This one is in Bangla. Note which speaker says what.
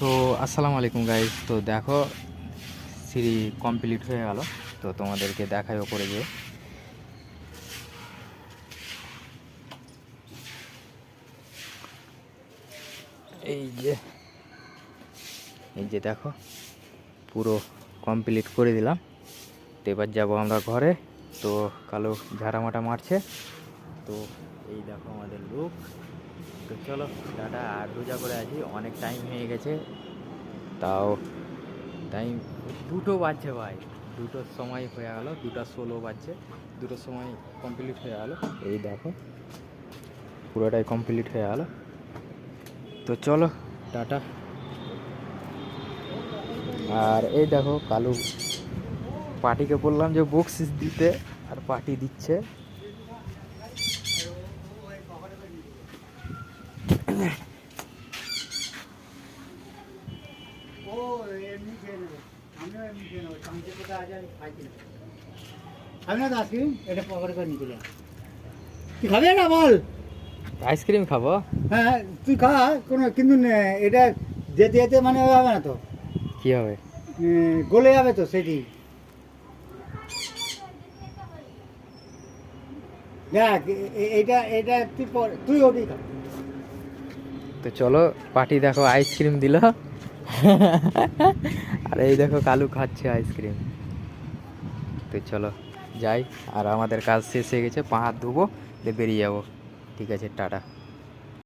Speaker 1: সো আসসালামু আলাইকুম গাইস। তো দেখো সিঁড়ি কমপ্লিট হয়ে গেল। তো তোমাদেরকে দেখাই ওপরে গিয়ে। এই যে এই যে দেখো পুরো কমপ্লিট করে দিলাম। তো এবার যাবো আমরা ঘরে। তো কালো ঝাড়ামাটা মারছে। তো এই দেখো আমাদের লুক। তো চলো টাটা। আর রোজা করে আছি, অনেক টাইম হয়ে গেছে। তাও টাইম 2টো বাজছে ভাই, 2টোর সময় হয়ে গেল, 2টা 16 বাজছে, 2টোর সময় কমপ্লিট হয়ে গেল। এই দেখো পুরোটাই কমপ্লিট হয়ে গেল। তো চলো টাটা। আর এই দেখো কালু পার্টিকে বললাম যে বক্সিস দিতে, আর পার্টি দিচ্ছে।
Speaker 2: তুই খাবে না বল?
Speaker 1: আইসক্রিম খাবো।
Speaker 2: হ্যাঁ তুই খা কোনো, কিন্তু এটা যেতে যেতে মানে ওই হবে না তো,
Speaker 1: কি হবে?
Speaker 2: গলে যাবে তো সেটি। দেখ এইটা এটা তুই ওটি খা।
Speaker 1: তো চলো পার্টি দেখো আইসক্রিম দিল। আর এই দেখো কালু খাচ্ছে আইসক্রিম। তো চলো যাই, আর আমাদের কাজ শেষ হয়ে গেছে, পা হাত ধুবো দিয়ে বেরিয়ে যাবো। ঠিক আছে, টাটা।